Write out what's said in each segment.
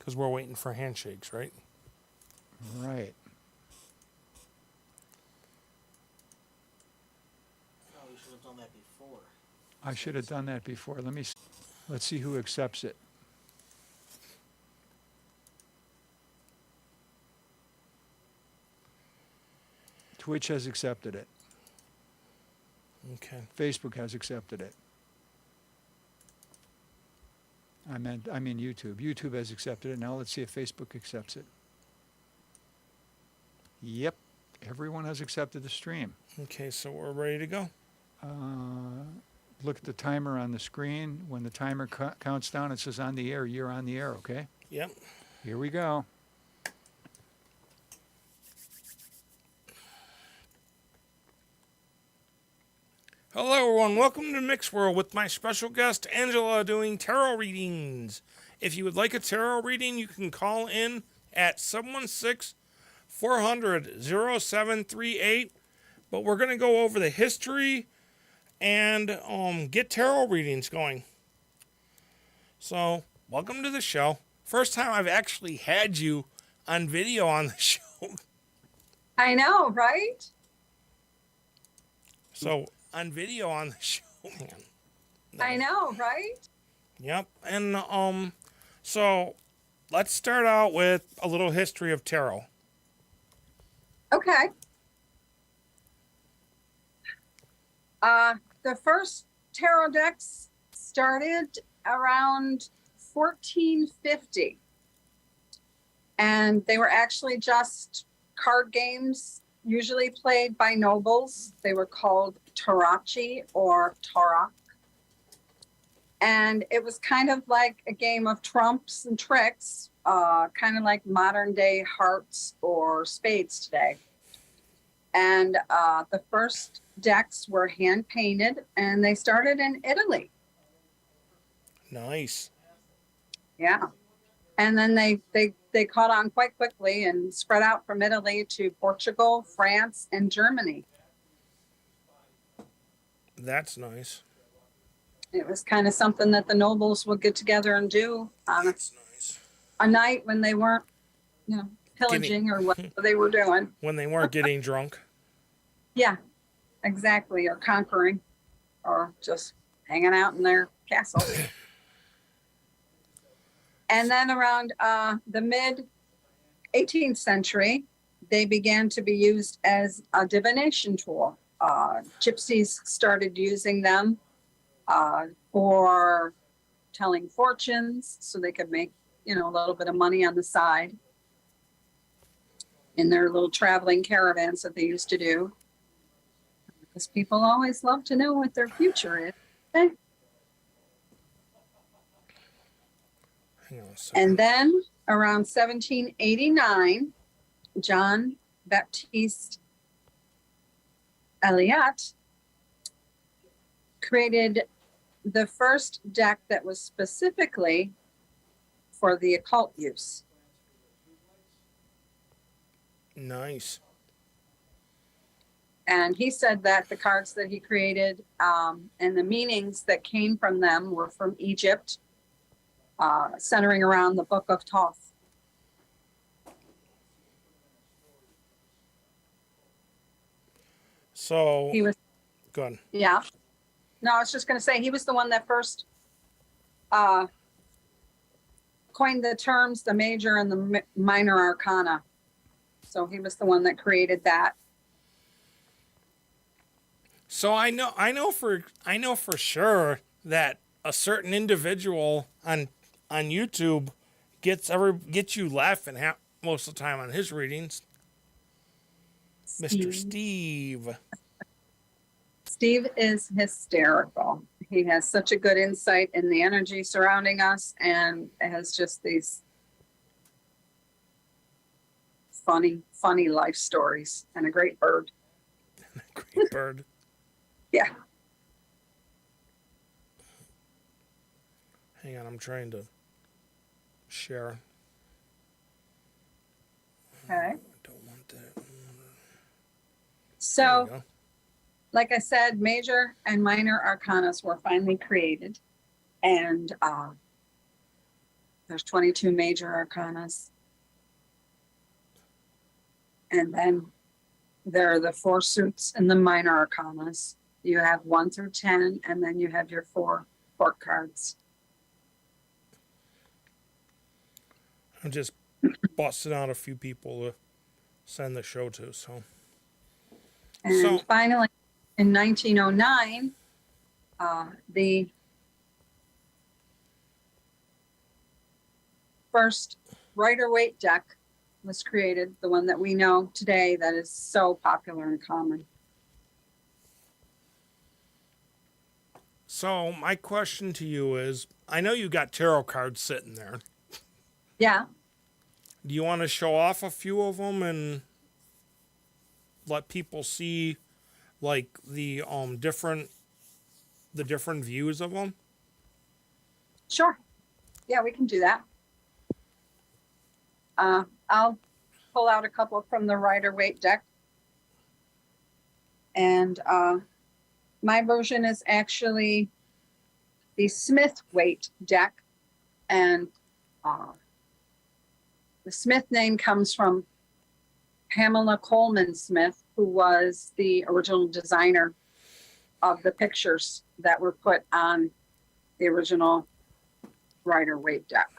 because we're waiting for handshakes, right? Right. Oh, we should have done that before. I should have done that before. Let's see who accepts it. Twitch has accepted it. Okay. Facebook has accepted it. I mean YouTube. YouTube has accepted it. Now let's see if Facebook accepts it. Yep. Everyone has accepted the stream. Okay, so we're ready to go. Look at the timer on the screen. When the timer counts down, it says on the air. You're on the air, okay? Yep. Here we go. Hello, everyone. Welcome to Mick's World with my special guest, Angela, doing tarot readings. If you would like a tarot reading, you can call in at 716-400-0738. But we're going to go over the history and get tarot readings going. So, welcome to the show. First time I've actually had you on video on the show. I know, right? So, on video on the show, man. I know, right? Yep. And so let's start out with a little history of tarot. Okay. The first tarot decks started around 1450. And they were actually just card games, usually played by nobles. They were called Tarot or Tarot. And it was kind of like a game of trumps and tricks, kind of like modern day hearts or spades today. And the first decks were hand painted, and they started in Italy. Nice. Yeah. And then they caught on quite quickly and spread out from Italy to Portugal, France, and Germany. That's nice. It was kind of something that the nobles would get together and do on That's nice. a night when they weren't, pillaging or whatever they were doing. When they weren't getting drunk. Yeah, exactly. Or conquering or just hanging out in their castle. And then around the mid 18th century, they began to be used as a divination tool. Gypsies started using them for telling fortunes so they could make, a little bit of money on the side in their little traveling caravans that they used to do. Because people always love to know what their future is. Okay? Hang on a second. And then around 1789, John Baptiste Eliot created the first deck that was specifically for the occult use. Nice. And he said that the cards that he created and the meanings that came from them were from Egypt, centering around the Book of Thoth. So He was, good. yeah. No, I was just going to say he was the one that first coined the terms, the major and the minor arcana. So he was the one that created that. So I know for sure that a certain individual on YouTube gets you laughing most of the time on his readings. Mr. Steve. Steve is hysterical. He has such a good insight in the energy surrounding us and has just these funny life stories and a great bird. Great bird. Yeah. Hang on, I'm trying to share. Okay. I don't want that. There So, we go. like I said, major and minor arcanas were finally created. And There's 22 major arcanas. And then there are the 4 suits and the minor arcanas. You have 1 through 10, and then you have your 4 court cards. I'm just busting out a few people to send the show to. So And finally, in 1909, the first Rider-Waite deck was created, the one that we know today that is so popular and common. So my question to you is, I know you got tarot cards sitting there. Yeah, Do you want to show off a few of them and let people see like the different views of them? sure. Yeah, we can do that. I'll pull out a couple from the Rider-Waite deck. And my version is actually the Smith-Waite deck. And the Smith name comes from Pamela Coleman Smith, who was the original designer of the pictures that were put on the original Rider-Waite deck.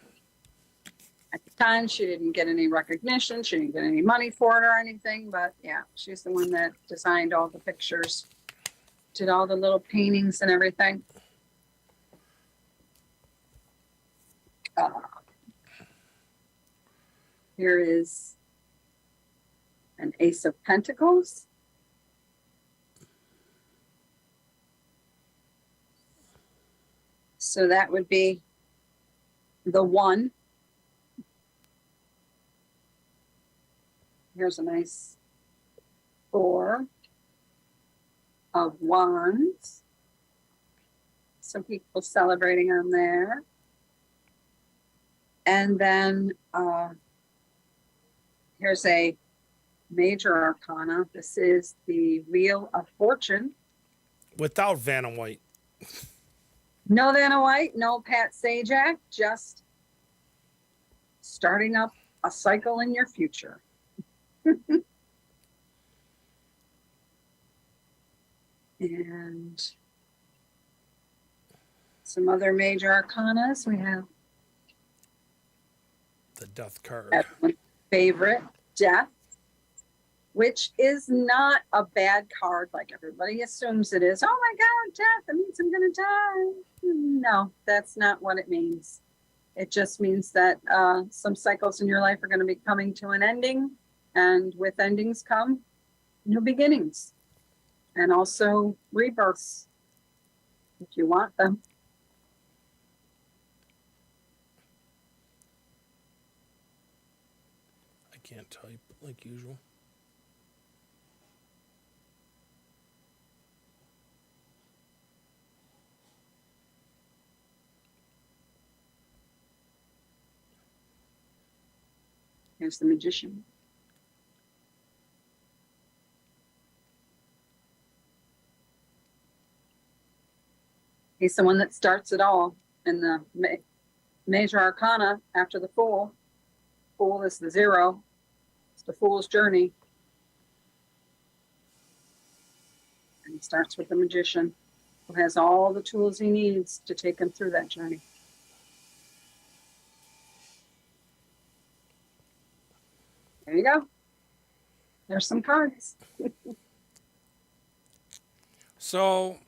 At the time, she didn't get any recognition. She didn't get any money for it or anything, but yeah, she's the one that designed all the pictures, did all the little paintings and everything. Here is an Ace of Pentacles. So that would be the 1. Here's a nice 4 of Wands. Some people celebrating on there. And then here's a major arcana. This is the Wheel of Fortune. Without Vanna White. No Vanna White, no Pat Sajak, just starting up a cycle in your future. And some other major arcanas. We have The Death card. everyone's favorite, Death, which is not a bad card like everybody assumes it is. Oh my God, Death, that means I'm going to die. No, that's not what it means. It just means that some cycles in your life are going to be coming to an ending. And with endings come new beginnings and also rebirths if you want them. I can't type like usual. Here's the Magician. He's the one that starts it all in the major arcana after the Fool. Fool is the 0. It's the Fool's journey. And he starts with the Magician, who has all the tools he needs to take him through that journey. There you go. There's some cards. So,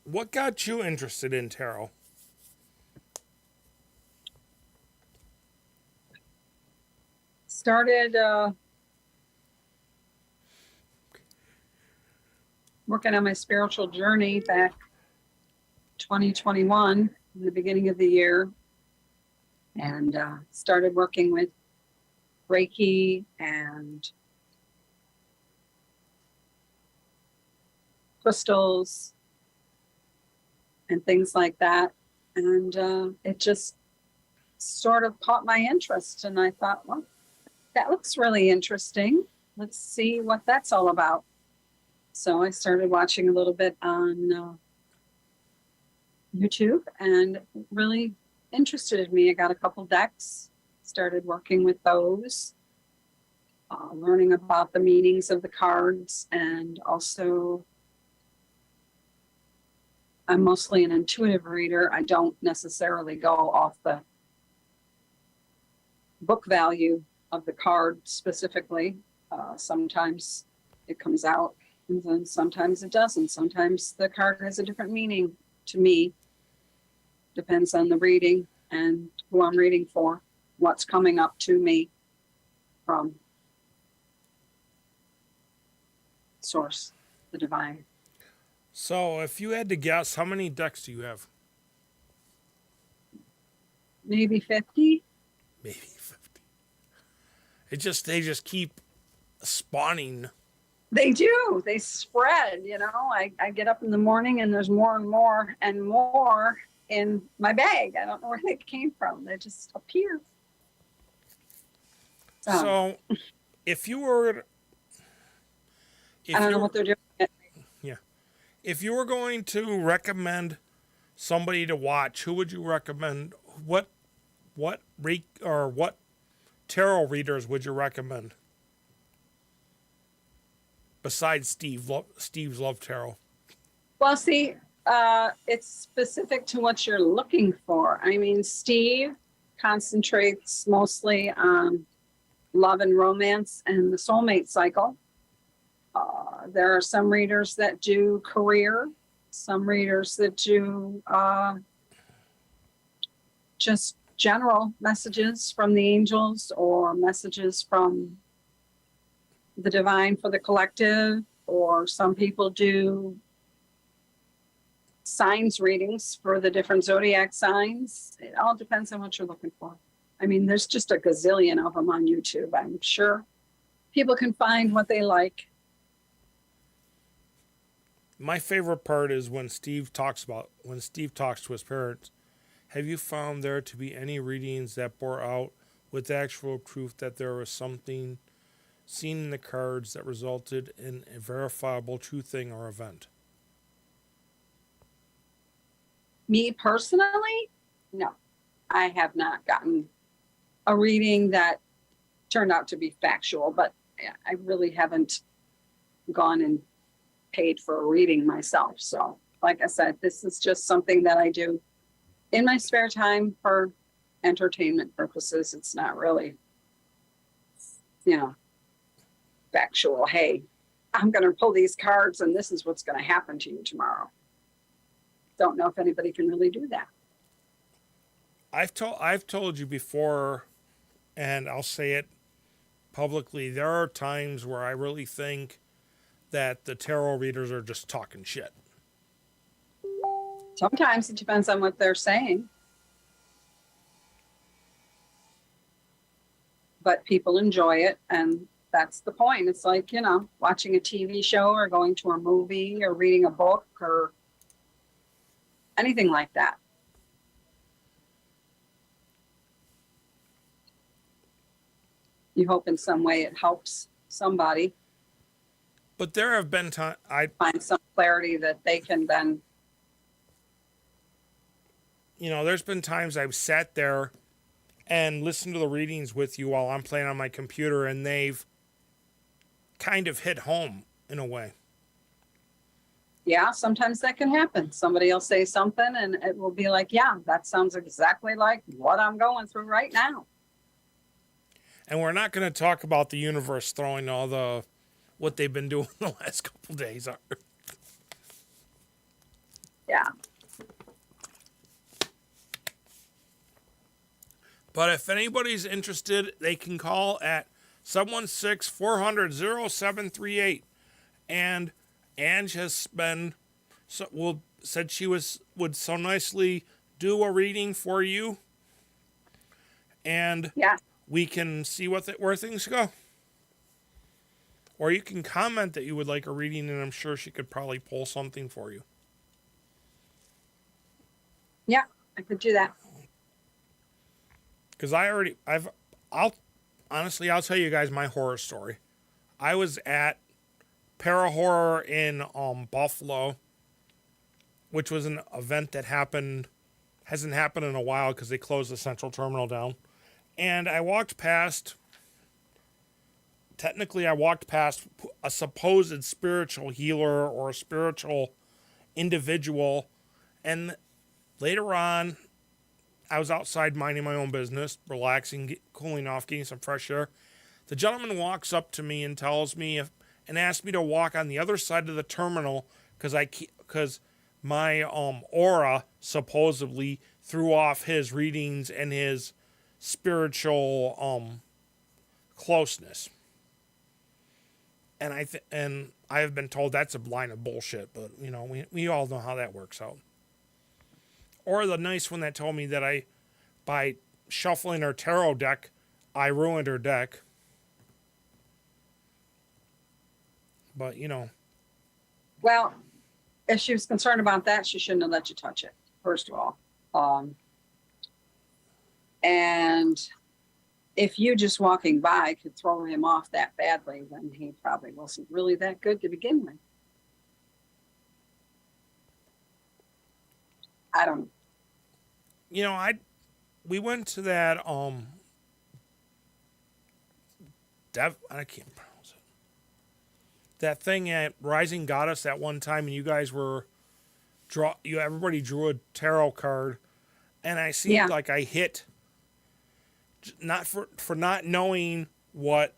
what got you interested in tarot? Started working on my spiritual journey back 2021, in the beginning of the year, and started working with Reiki and crystals and things like that. And it just sort of caught my interest. And I thought, well, that looks really interesting. Let's see what that's all about. So I started watching a little bit on YouTube and really interested me. I got a couple decks, started working with those, learning about the meanings of the cards, and also I'm mostly an intuitive reader. I don't necessarily go off the book value of the card specifically. Sometimes it comes out, and then sometimes it doesn't. Sometimes the card has a different meaning to me. Depends on the reading and who I'm reading for, what's coming up to me from source, the divine. So, if you had to guess, how many decks do you have? Maybe 50. Maybe 50. They just keep spawning. They do. They spread, I get up in the morning and there's more and more and more in my bag. I don't know where they came from. They just appear. So, if you were, I don't know what they're doing. yeah, if you were going to recommend somebody to watch, who would you recommend? What tarot readers would you recommend? Besides Steve's Love Tarot. Well, see, it's specific to what you're looking for. I mean, Steve concentrates mostly on love and romance and the soulmate cycle. There are some readers that do career, some readers that do just general messages from the angels or messages from the divine for the collective, or some people do signs readings for the different zodiac signs. It all depends on what you're looking for. I mean, there's just a gazillion of them on YouTube. I'm sure people can find what they like. My favorite part is when Steve talks to his parents. Have you found there to be any readings that bore out with actual proof that there was something seen in the cards that resulted in a verifiable true thing or event? Me personally, no, I have not gotten a reading that turned out to be factual, but I really haven't gone and paid for a reading myself. So, like I said, this is just something that I do in my spare time for entertainment purposes. It's not really, factual. Hey, I'm going to pull these cards and this is what's going to happen to you tomorrow. Don't know if anybody can really do that. I've told you before, and I'll say it publicly. There are times where I really think that the tarot readers are just talking shit. Sometimes it depends on what they're saying. But people enjoy it, and that's the point. It's like, watching a TV show or going to a movie or reading a book or anything like that. You hope in some way it helps somebody. But there have been times find some clarity that they can then. There's been times I've sat there and listened to the readings with you while I'm playing on my computer, and they've kind of hit home in a way. Yeah, sometimes that can happen. Somebody will say something and it will be like, yeah, that sounds exactly like what I'm going through right now. And we're not going to talk about the universe throwing what they've been doing the last couple days. Yeah. But if anybody's interested, they can call at 716-400-0738. And Ange has been said she would so nicely do a reading for you, and we can see where things go. Or you can comment that you would like a reading, and I'm sure she could probably pull something for you. Yeah, I could do that. Because I'll tell you guys my horror story. I was at Para-Horror in Buffalo, which was an event that happened Hasn't happened in a while because they closed the central terminal down. And I walked past, technically, I walked past a supposed spiritual healer or a spiritual individual. And later on, I was outside minding my own business, relaxing, cooling off, getting some fresh air. The gentleman walks up to me and tells me and asks me to walk on the other side of the terminal because my aura supposedly threw off his readings and his spiritual closeness. And I have been told that's a line of bullshit, but you know, we all know how that works out. Or the nice one that told me that by shuffling her tarot deck, I ruined her deck. But, you know. Well, if she was concerned about that, she shouldn't have let you touch it, first of all. And if you just walking by could throw him off that badly, then he probably wasn't really that good to begin with. I don't know. You know, we went to that I can't pronounce it. That thing at Rising Goddess that one time, and you guys were everybody drew a tarot card, and I seemed like I hit, not for not knowing what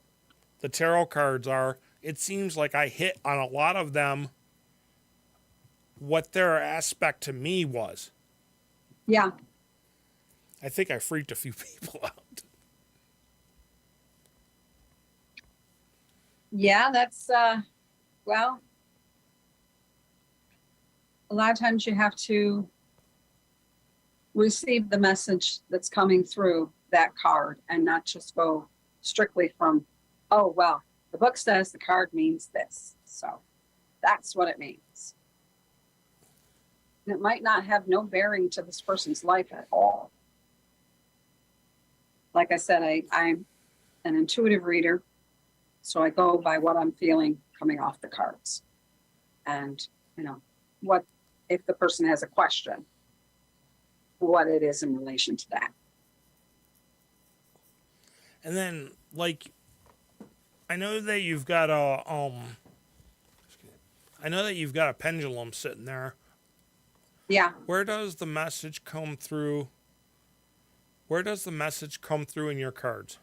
the tarot cards are. It seems like I hit on a lot of them what their aspect to me was. Yeah. I think I freaked a few people out. Yeah, that's, well, a lot of times you have to receive the message that's coming through that card and not just go strictly from, oh, well, the book says the card means this. So that's what it means. And it might not have no bearing to this person's life at all. Like I said, I'm an intuitive reader, so I go by what I'm feeling coming off the cards. And, you know, what if the person has a question, what it is in relation to that. And then, like, I know that you've got a pendulum sitting there. Yeah. Where does the message come through? Where does the message come through in your cards?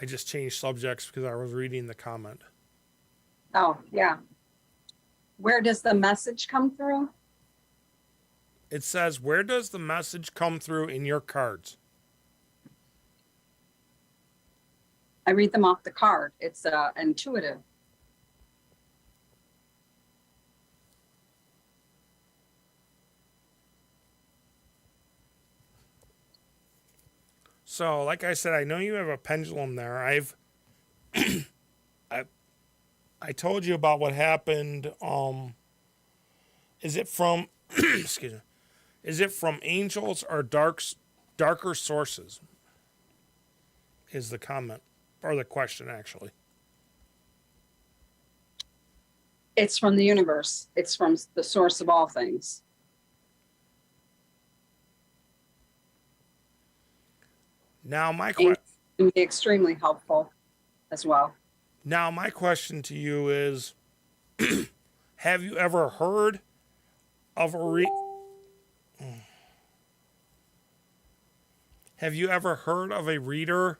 I just changed subjects because I was reading the comment. Oh, yeah. Where does the message come through? It says, where does the message come through in your cards? I read them off the card. It's intuitive. So, like I said, I know you have a pendulum there. I told you about what happened. Is it from excuse me? Is it from angels or darker sources? Is the comment or the question actually? It's from the universe. It's from the source of all things. Now my It can be extremely helpful as well. Now my question to you is, have you ever heard of Have you ever heard of a reader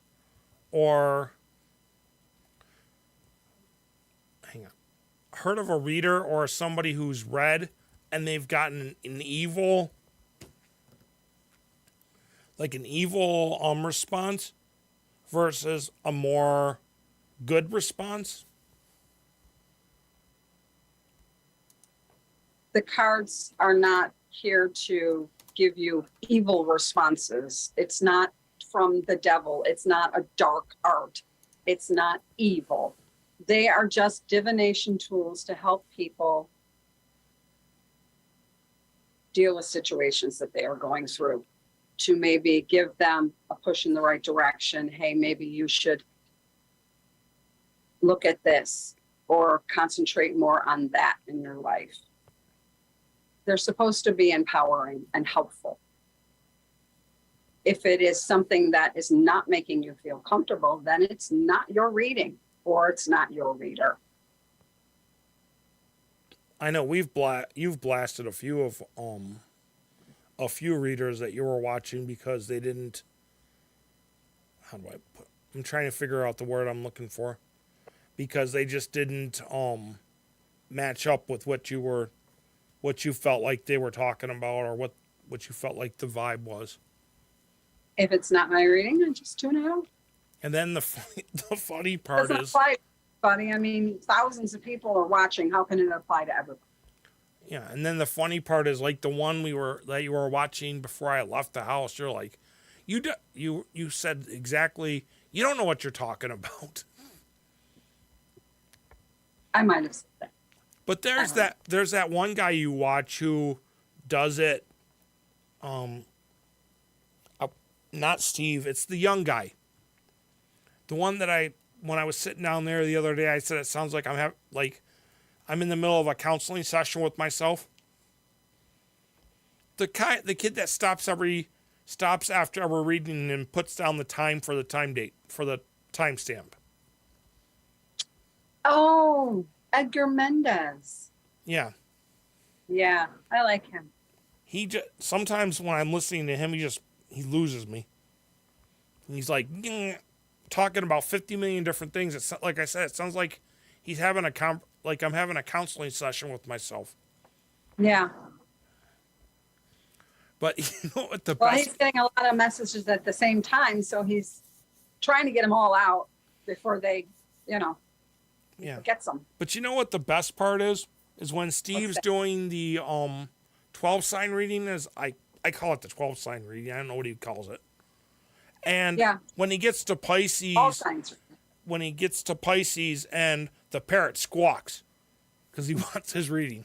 or heard of a reader or somebody who's read and they've gotten an evil response versus a more good response? The cards are not here to give you evil responses. It's not from the devil. It's not a dark art. It's not evil. They are just divination tools to help people deal with situations that they are going through, to maybe give them a push in the right direction. Hey, maybe you should look at this. or concentrate more on that in your life. They're supposed to be empowering and helpful. If it is something that is not making you feel comfortable, then it's not your reading or it's not your reader. I know you've blasted a few readers that you were watching because they didn't. How do I put? I'm trying to figure out the word I'm looking for, because they just didn't match up with what you felt like they were talking about, or what you felt like the vibe was. If it's not my reading, I just tune it out. And then the funny part Doesn't is, apply, buddy. I mean, thousands of people are watching. How can it apply to everyone? yeah. And then the funny part is, like the one that you were watching before I left the house. You're like, you said exactly. You don't know what you're talking about. I might have said that. But there's that one guy you watch who does it. Not Steve. It's the young guy. The one that when I was sitting down there the other day, I said it sounds like I'm in the middle of a counseling session with myself. The kid that stops after every reading and puts down the time for the timestamp. Oh, Edgar Mendez. Yeah. Yeah, I like him. He just sometimes when I'm listening to him, he loses me. He's like talking about 50 million different things. It's like I said, it sounds like he's having I'm having a counseling session with myself. Yeah. But you know what Well, he's getting a lot of messages at the same time, so he's trying to get them all out before they, gets them. But you know what the best part is when Steve's doing the 12 sign reading. I call it the 12 sign reading. I don't know what he calls it. And when he gets to Pisces, All signs. When he gets to Pisces and the parrot squawks because he wants his reading.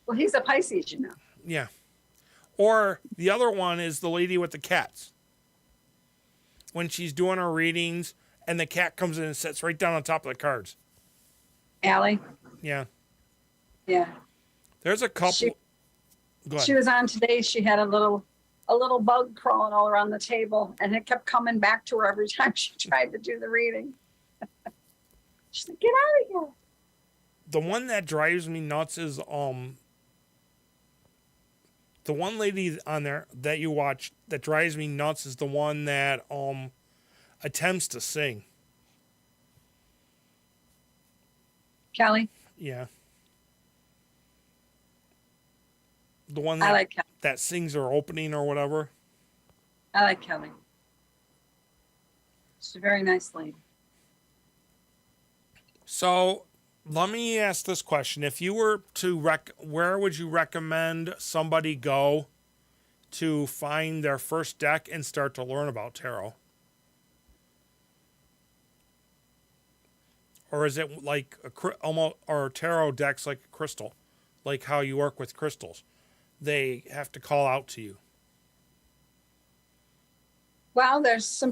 Well, he's a Pisces, you know. Yeah. Or the other one is the lady with the cats. When she's doing her readings and the cat comes in and sits right down on top of the cards. Allie? Yeah. Yeah. There's a couple. Go ahead. She was on today. She had a little bug crawling all around the table, and it kept coming back to her every time she tried to do the reading. She's like, "Get out of here." The one that drives me nuts is the one lady on there that you watch that drives me nuts is the one that attempts to sing. Kelly? Yeah. The one I like Kelly. that sings her opening or whatever. I like Kelly. She's a very nice lady. So let me ask this question. If you were to where would you recommend somebody go to find their first deck and start to learn about tarot? Or is it like or tarot decks like a crystal, like how you work with crystals? They have to call out to you. Well, there's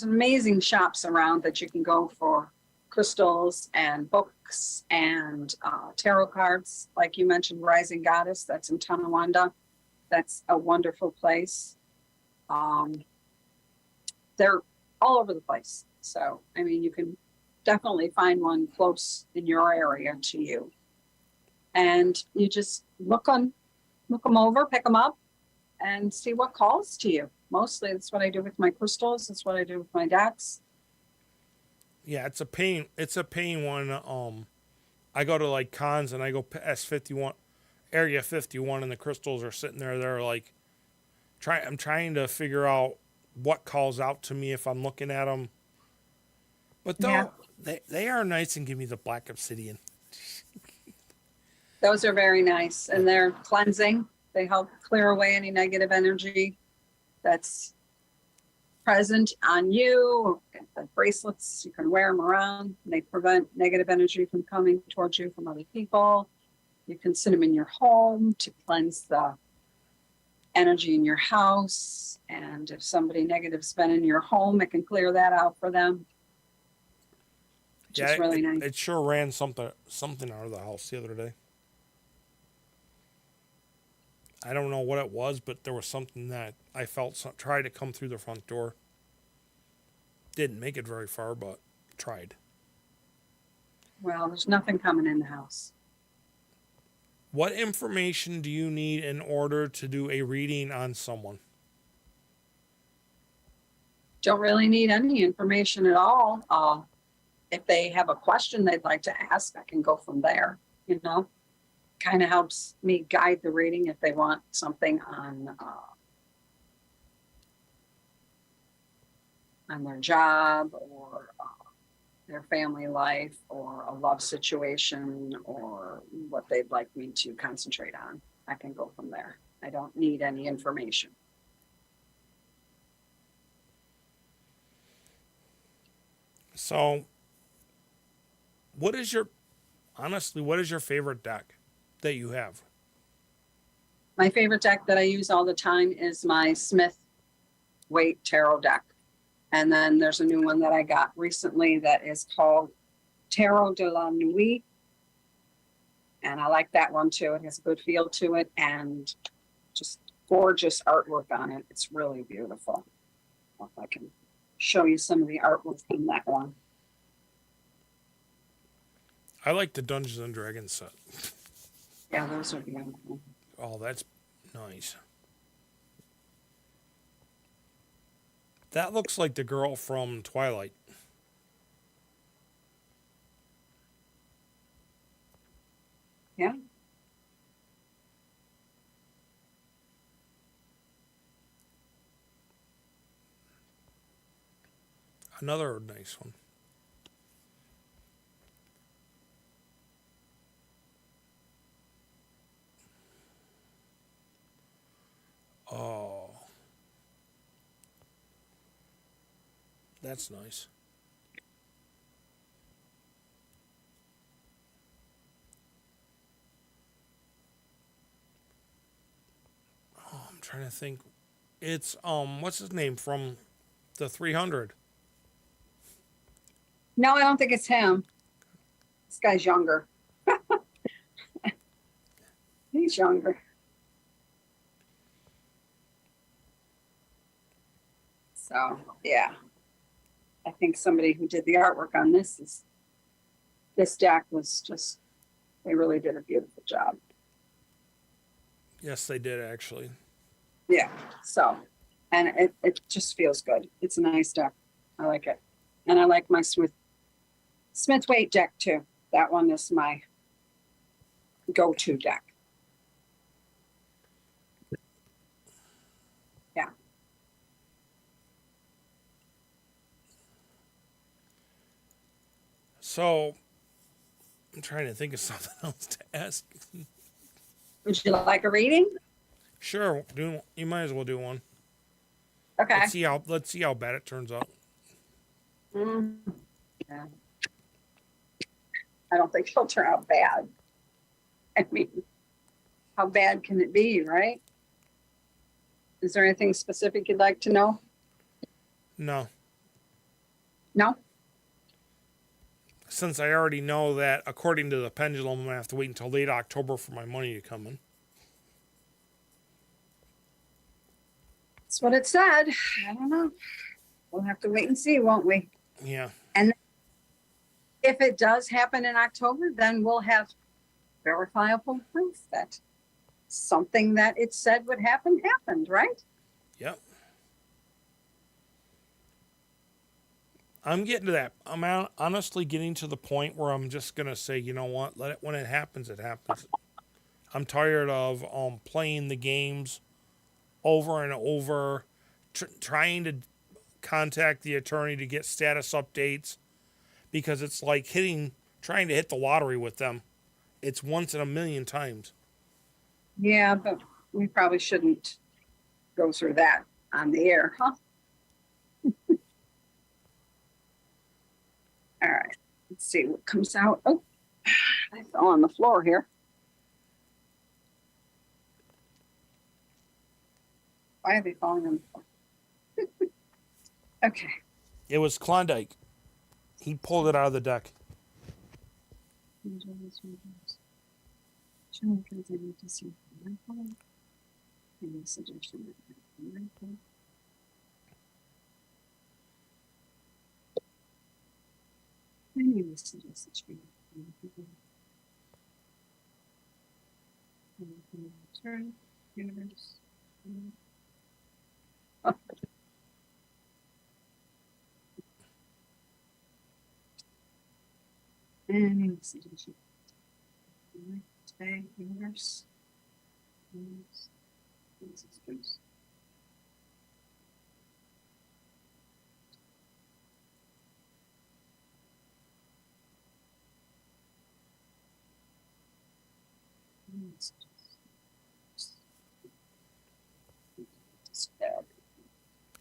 amazing shops around that you can go for crystals and books and tarot cards. Like you mentioned, Rising Goddess, that's in Tonawanda. That's a wonderful place. They're all over the place. So, I mean, you can definitely find one close in your area to you. And you just look them over, pick them up, and see what calls to you. Mostly that's what I do with my crystals. That's what I do with my decks. Yeah, it's a pain. It's a pain when I go to like cons and I go S51, Area 51, and the crystals are sitting there. They're like, I'm trying to figure out what calls out to me if I'm looking at them. But though they are nice and give me the black obsidian. Those are very nice, and they're cleansing. They help clear away any negative energy that's present on you. The bracelets, you can wear them around. They prevent negative energy from coming towards you from other people. You can sit them in your home to cleanse the energy in your house. And if somebody negative's been in your home, it can clear that out for them. which is really nice. It sure ran something out of the house the other day. I don't know what it was, but there was something that I felt tried to come through the front door. Didn't make it very far, but tried. Well, there's nothing coming in the house. What information do you need in order to do a reading on someone? Don't really need any information at all. If they have a question they'd like to ask, I can go from there. You know, kind of helps me guide the reading if they want something on their job or their family life or a love situation or what they'd like me to concentrate on. I can go from there. I don't need any information. So, what is your favorite deck that you have? My favorite deck that I use all the time is my Smith Waite Tarot deck. And then there's a new one that I got recently that is called Tarot de la Nuit. And I like that one too. It has a good feel to it and just gorgeous artwork on it. It's really beautiful. If I can show you some of the artwork from that one. I like the Dungeons and Dragons set. Yeah, those are beautiful. Oh, that's nice. That looks like the girl from Twilight. Yeah. Another nice one. Oh. That's nice. Oh, I'm trying to think. It's what's his name from the 300? No, I don't think it's him. This guy's younger. He's younger. So, yeah. I think somebody who did the artwork on this deck was just, they really did a beautiful job. Yes, they did actually. Yeah. So, and it just feels good. It's a nice deck. I like it. And I like my Smith Waite deck too. That one is my go-to deck. Yeah. So, I'm trying to think of something else to ask. Would you like a reading? Sure, you might as well do one. Okay. Let's see how bad it turns out. Yeah. I don't think it'll turn out bad. I mean, how bad can it be, right? Is there anything specific you'd like to know? No. No? Since I already know that, according to the pendulum, I'm going to have to wait until late October for my money to come in. That's what it said. I don't know. We'll have to wait and see, won't we? Yeah. And if it does happen in October, then we'll have verifiable proof that something that it said would happen happened, right? Yep. I'm getting to that. I'm honestly getting to the point where I'm just going to say, you know what? Let it, when it happens, it happens. I'm tired of playing the games over and over, trying to contact the attorney to get status updates, because it's like trying to hit the lottery with them. It's once in a million times. Yeah, but we probably shouldn't go through that on the air, huh? All right, let's see what comes out. Oh, I fell on the floor here. Why are they falling on the floor? Okay. It was Klondike. He pulled it out of the deck. Universe. Any suggestion? Today, universe.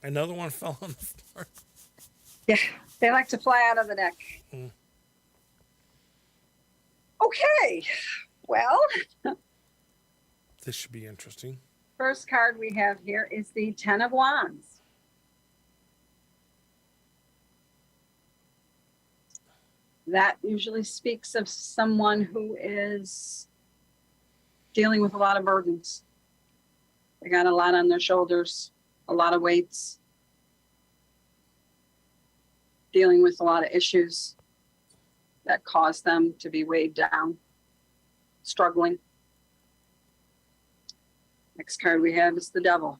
Another one fell on the floor. Yeah, they like to fly out of the deck. Mm. Okay, well, This should be interesting. first card we have here is the Ten of Wands. That usually speaks of someone who is dealing with a lot of burdens. They got a lot on their shoulders, a lot of weights, dealing with a lot of issues that cause them to be weighed down, struggling. Next card we have is the Devil.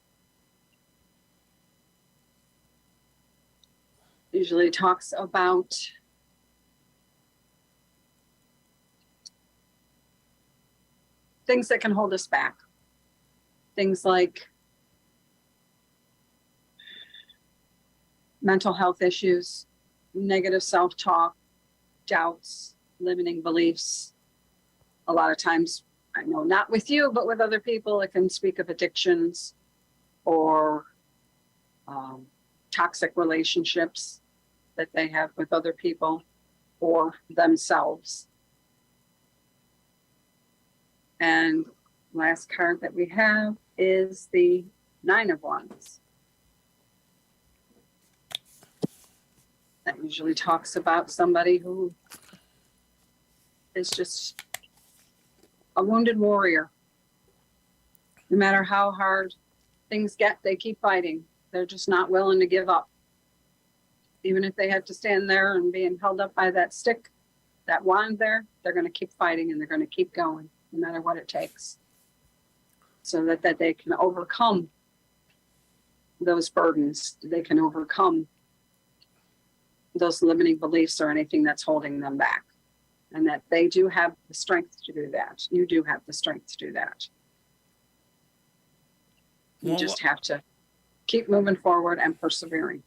Usually talks about things that can hold us back. Things like mental health issues, negative self-talk, doubts, limiting beliefs. A lot of times, I know not with you, but with other people, it can speak of addictions or toxic relationships that they have with other people or themselves. And last card that we have is the Nine of Wands. That usually talks about somebody who is just a wounded warrior. No matter how hard things get, they keep fighting. They're just not willing to give up. Even if they have to stand there and being held up by that stick, that wand there, they're going to keep fighting and they're going to keep going no matter what it takes. So that they can overcome those burdens. They can overcome those limiting beliefs or anything that's holding them back. And that they do have the strength to do that. You do have the strength to do that. You just have to keep moving forward and persevering.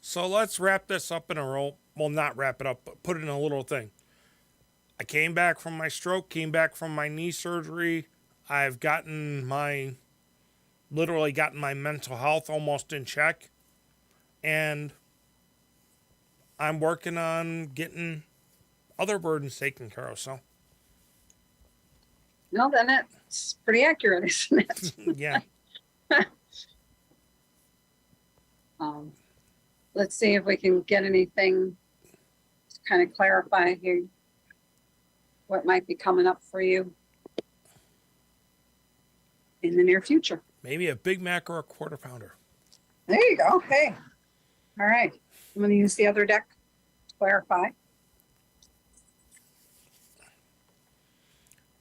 So let's wrap this up in a roll. Well, not wrap it up, but put it in a little thing. I came back from my stroke, came back from my knee surgery. I've literally gotten my mental health almost in check. And I'm working on getting other burdens taken care of, so. No, then it's pretty accurate, isn't it? Yeah. Let's see if we can get anything to kind of clarify here what might be coming up for you in the near future. Maybe a Big Mac or a quarter pounder. There you go. Okay. All right. I'm going to use the other deck to clarify.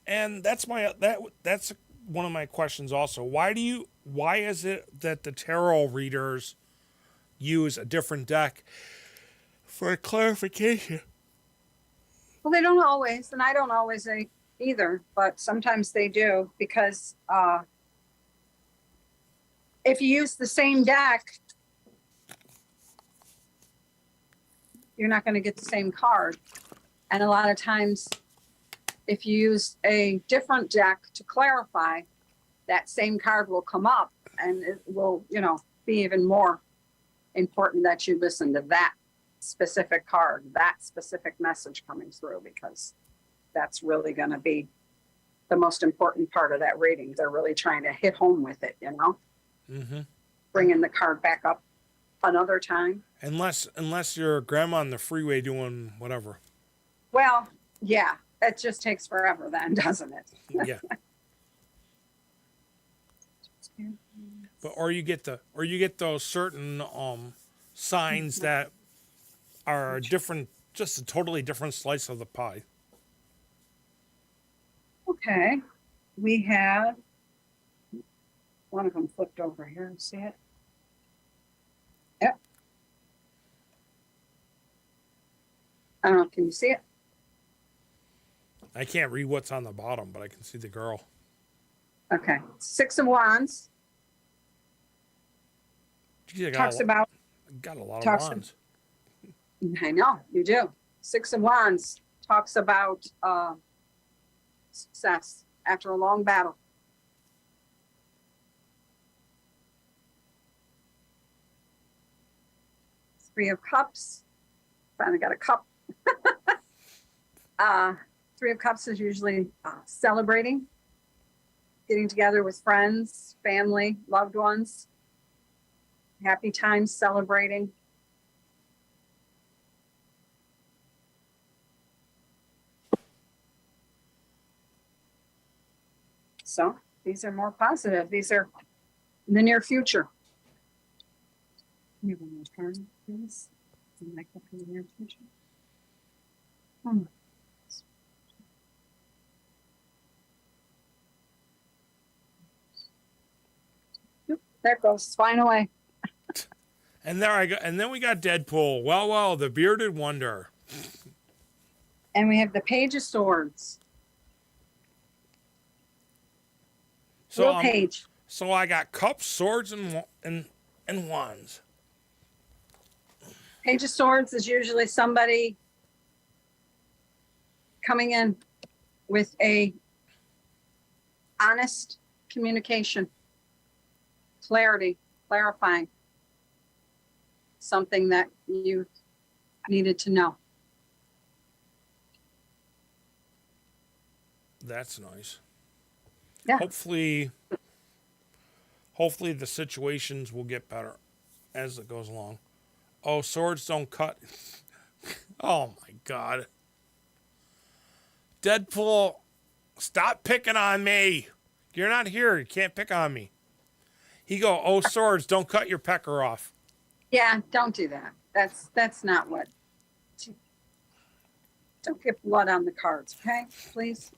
And that's one of my questions also. Why is it that the tarot readers use a different deck for clarification? Well, they don't always, and I don't always either, but sometimes they do, because if you use the same deck, you're not going to get the same card. And a lot of times, if you use a different deck to clarify, that same card will come up, and it will, be even more important that you listen to that specific card, that specific message coming through, because that's really going to be the most important part of that reading. They're really trying to hit home with it, Mm-hmm. Bringing the card back up another time. Unless you're grandma on the freeway doing whatever. Well, Yeah, it just takes forever then, doesn't it? Yeah. But or you get those certain signs that are different, just a totally different slice of the pie. Okay, we have one of them flipped over here. See it? Yep. I don't know. Can you see it? I can't read what's on the bottom, but I can see the girl. Okay. Six of Wands Geez, talks about. got a lot of talks- wands. I know you do. Six of Wands talks about success after a long battle. Three of Cups. Finally got a cup. Three of Cups is usually celebrating, getting together with friends, family, loved ones. Happy times celebrating. So these are more positive. These are in the near future. Can you have one more card, please? Like that for the near future. Yep, there it goes. It's flying away. And there I go. And then we got Deadpool. Well, the bearded wonder. And we have the Page of Swords. So Real page. So I got cups, swords, and wands. Page of Swords is usually somebody coming in with a honest communication, clarity, clarifying something that you needed to know. That's nice. Yeah. Hopefully the situations will get better as it goes along. Oh, swords don't cut. Oh my God. Deadpool, stop picking on me. You're not here. You can't pick on me. He go, oh, swords, don't cut your pecker off. Yeah, don't do that. That's not what. Don't get blood on the cards, okay? Please.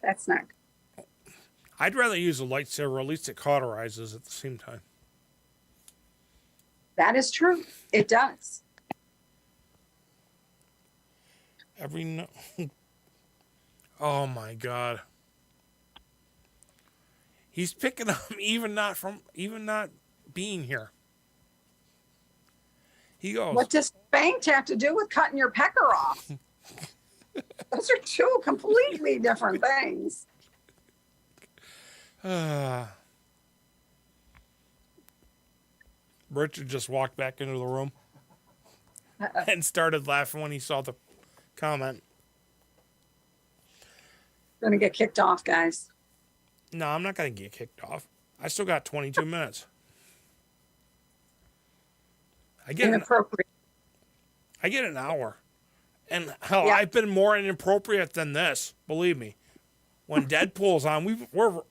That's not. I'd rather use a lightsaber. At least it cauterizes at the same time. That is true. It does. Oh my God. He's picking up even not being here. He goes, What does spanked have to do with cutting your pecker off? Those are two completely different things. Richard just walked back into the room and started laughing when he saw the comment. Gonna get kicked off, guys. No, I'm not going to get kicked off. I still got 22 minutes. I get Inappropriate. an hour. And hell, Yeah. I've been more inappropriate than this. Believe me. When Deadpool's on, we're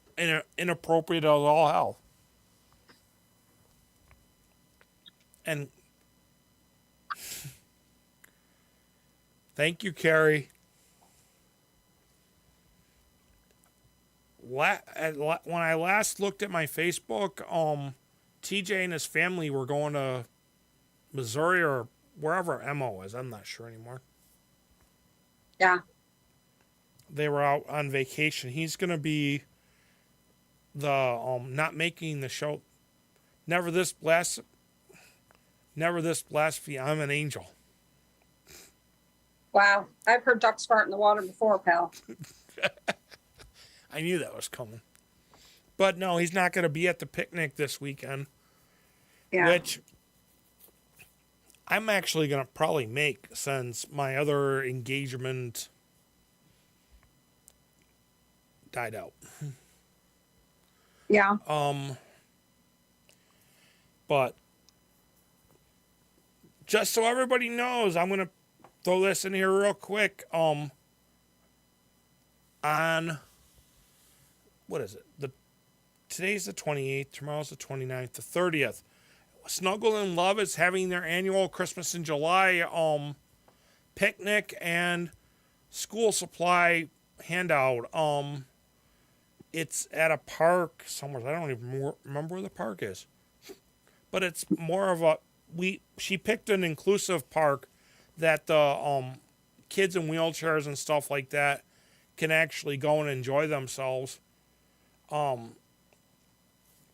inappropriate as all hell. And thank you, Carrie. When I last looked at my Facebook, TJ and his family were going to Missouri or wherever Emma is. I'm not sure anymore. Yeah. They were out on vacation. He's going to be the not making the show. Never this blasphemy. I'm an angel. Wow. I've heard ducks fart in the water before, pal. I knew that was coming. But no, he's not going to be at the picnic this weekend. Yeah. Which I'm actually going to probably make since my other engagement died out. Yeah. But just so everybody knows, I'm gonna throw this in here real quick. On what is it? Today's the 28th, tomorrow's the 29th, the 30th. Snuggle and Love is having their annual Christmas in July picnic and school supply handout. It's at a park somewhere. I don't even remember where the park is. But it's more of she picked an inclusive park that the kids in wheelchairs and stuff like that can actually go and enjoy themselves.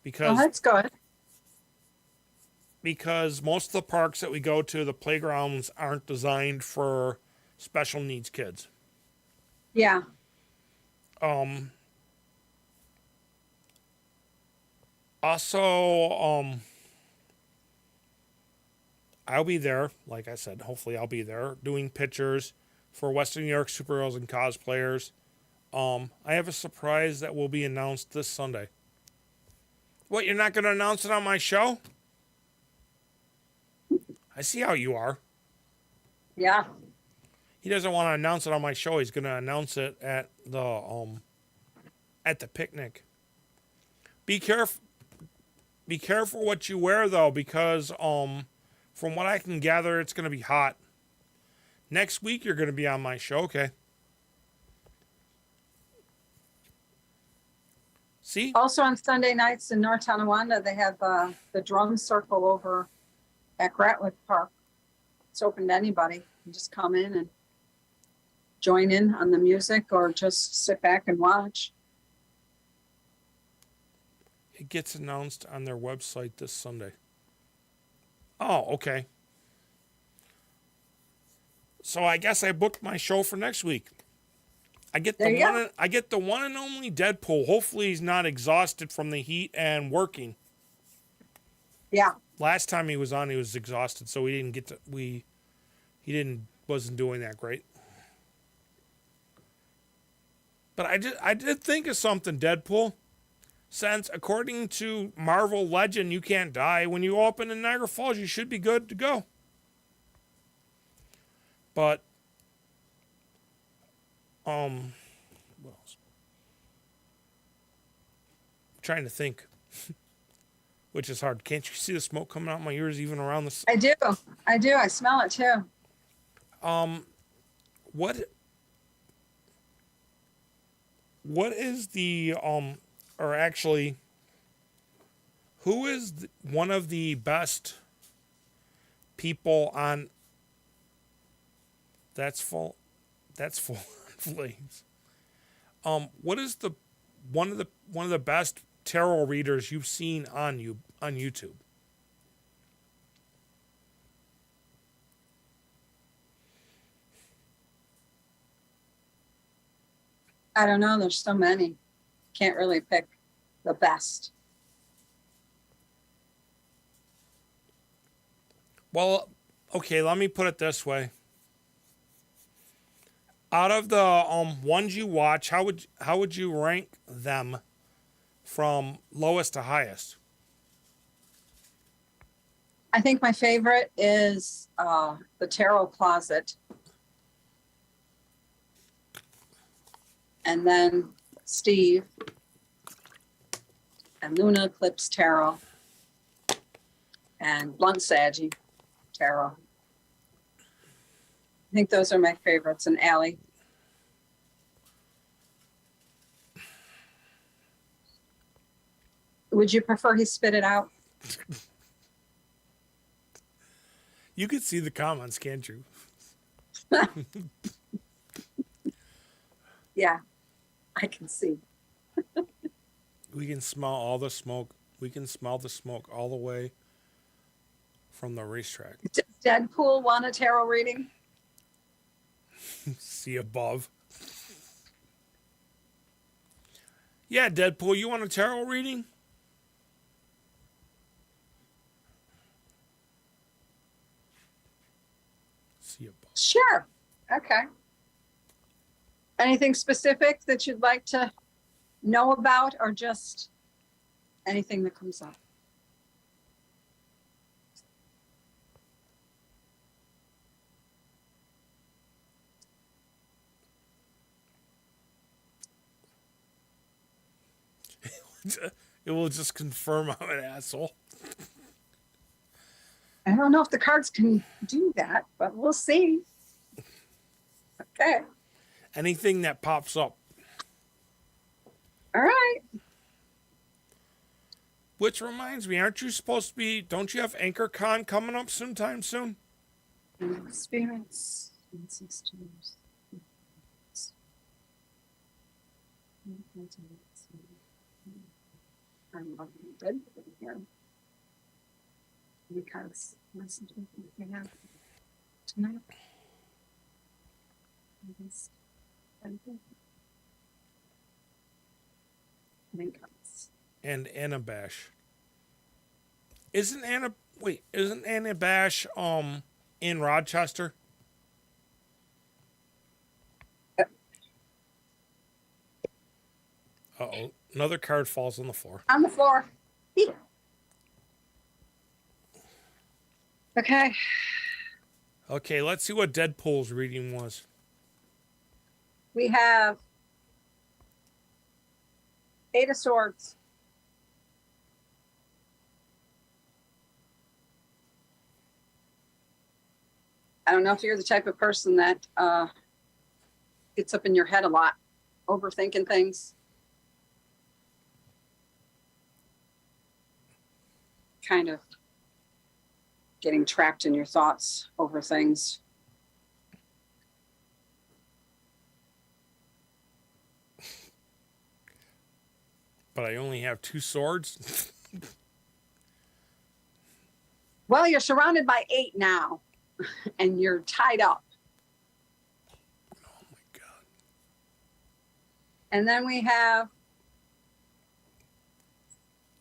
Because that's good. Because most of the parks that we go to, the playgrounds aren't designed for special needs kids. Yeah. Also, I'll be there, like I said, hopefully I'll be there, doing pictures for Western New York superheroes and cosplayers. I have a surprise that will be announced this Sunday. What, you're not going to announce it on my show? I see how you are. Yeah. He doesn't want to announce it on my show. He's going to announce it at the picnic. Be careful what you wear though, because from what I can gather, it's going to be hot. Next week you're going to be on my show, okay? See? Also on Sunday nights in North Tonawanda, they have the drum circle over at Gratwood Park. It's open to anybody. You just come in and join in on the music or just sit back and watch. It gets announced on their website this Sunday. Oh, okay. So I guess I booked my show for next week. I get the one and only Deadpool. Hopefully he's not exhausted from the heat and working. Yeah. Last time he was on, he was exhausted, so wasn't doing that great. But I did think of something, Deadpool. Since according to Marvel legend, you can't die. When you open in Niagara Falls, you should be good to go. But what else? I'm trying to think. Which is hard. Can't you see the smoke coming out my ears even around the... I do. I smell it too. What is the or actually, who is one of the best people on... That's full of flames. What is one of the best tarot readers you've seen on YouTube? I don't know. There's so many. Can't really pick the best. Well, okay, let me put it this way. Out of the ones you watch, how would you rank them from lowest to highest? I think my favorite is the Tarot Closet. And then Steve and Luna Eclipse Tarot and Blunt Saggy Tarot. I think those are my favorites. And Allie. Would you prefer he spit it out? You could see the comments, can't you? Yeah, I can see. We can smell all the smoke. We can smell the smoke all the way from the racetrack. Does Deadpool want a tarot reading? See above. Yeah, Deadpool, you want a tarot reading? See above. Sure. Okay. Anything specific that you'd like to know about, or just anything that comes up? It will just confirm I'm an asshole. I don't know if the cards can do that, but we'll see. Okay. Anything that pops up. All right. Which reminds me, aren't you supposed to be, don't you have Anchor Con coming up sometime soon? Spirits and sisters. I'm looking good here. Because listen to what we have tonight. And Anabash. Isn't Anabash in Rochester? Uh-oh. Another card falls on the floor. On the floor. Okay. Okay, let's see what Deadpool's reading was. We have Eight of Swords. I don't know if you're the type of person that gets up in your head a lot, overthinking things. Kind of getting trapped in your thoughts over things. But I only have 2 swords. Well, you're surrounded by 8 now, and you're tied up. Oh my God. And then we have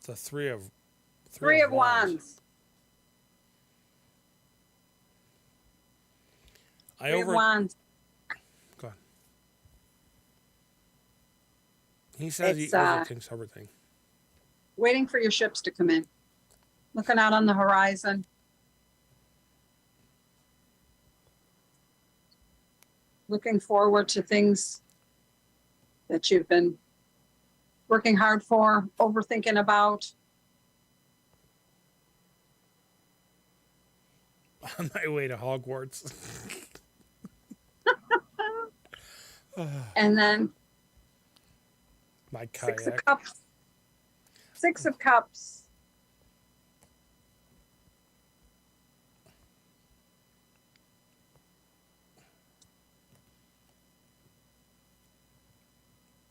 The three of Wands. Three of Wands. Go on. He says he It's, overthinks everything. Waiting for your ships to come in. Looking out on the horizon. Looking forward to things that you've been working hard for, overthinking about. On my way to Hogwarts. And then My Six of kayak. Cups. Six of Cups.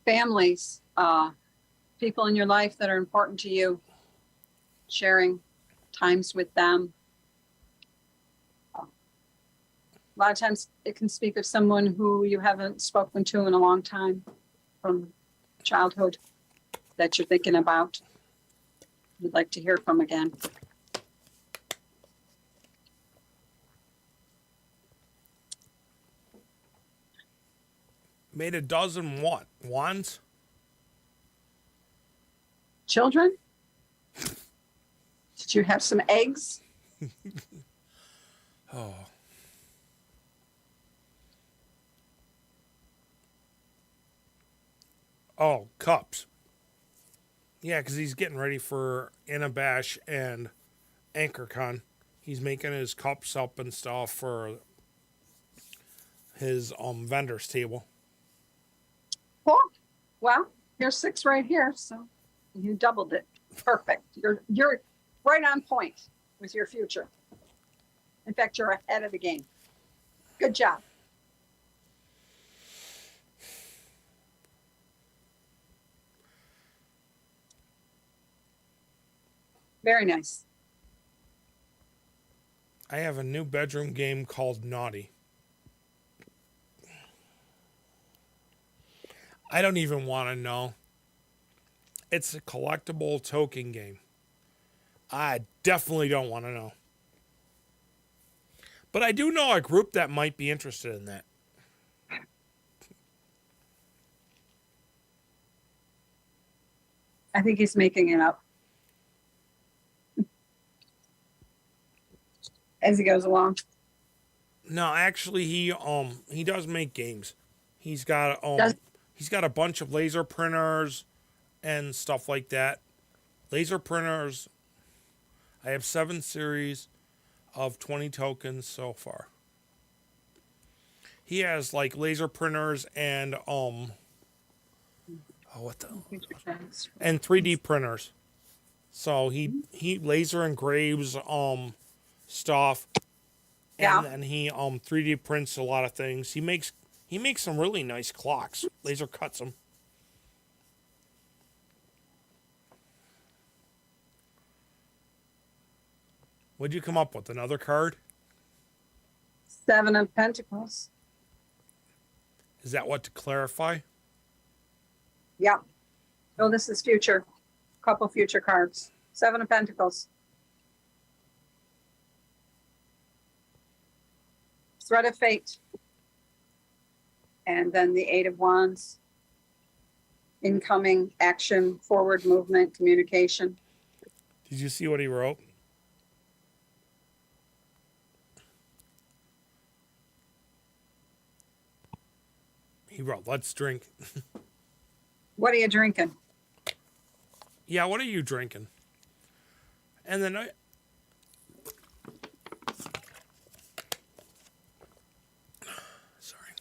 Families, people in your life that are important to you, sharing times with them. A lot of times it can speak of someone who you haven't spoken to in a long time from childhood that you're thinking about, you'd like to hear from again. Made a dozen what? Wands? Children? Did you have some eggs? Oh. Oh, cups. Yeah, because he's getting ready for Anabash and AnchorCon. He's making his cups up and stuff for his vendor's table. Cool. Well, here's 6 right here, so you doubled it. Perfect. You're right on point with your future. In fact, you're ahead of the game. Good job. Very nice. I have a new bedroom game called Naughty. I don't even want to know. It's a collectible token game. I definitely don't want to know. But I do know a group that might be interested in that. I think he's making it up as he goes along. No, actually, he does make games. He's got a bunch of laser printers, and stuff like that. Laser printers. I have 7 series of 20 tokens so far. He has like laser printers and and 3D printers. So he laser engraves stuff, Yeah. and then he 3D prints a lot of things. He makes some really nice clocks. Laser cuts them. What'd you come up with? Another card? 7 of Pentacles. Is that what to clarify? Yeah. Oh, this is future. Couple future cards. 7 of Pentacles. Thread of Fate. And then the 8 of Wands. Incoming, action, forward movement, communication. Did you see what he wrote? He wrote, "Let's drink." What are you drinking? Yeah, what are you drinking? And then sorry.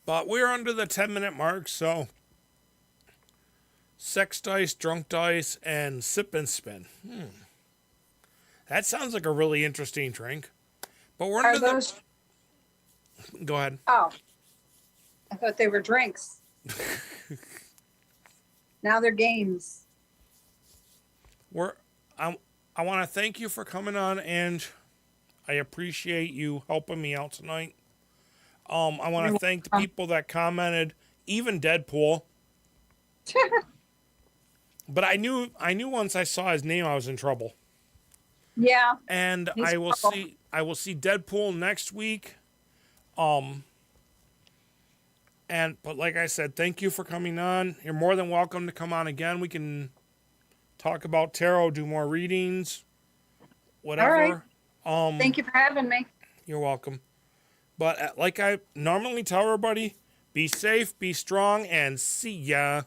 But we're under the 10-minute mark, so sex dice, drunk dice, and sip and spin. That sounds like a really interesting drink. But we're Are under those? Go ahead. Oh, I thought they were drinks. Now they're games. I want to thank you for coming on, and I appreciate you helping me out tonight. I want to thank the people that commented, even Deadpool. But I knew once I saw his name I was in trouble. Yeah. And He's I will trouble. see Deadpool next week. But like I said, thank you for coming on. You're more than welcome to come on again. We can talk about tarot, do more readings, whatever. All right. Thank you for having me. You're welcome. But like I normally tell everybody, be safe, be strong, and see ya.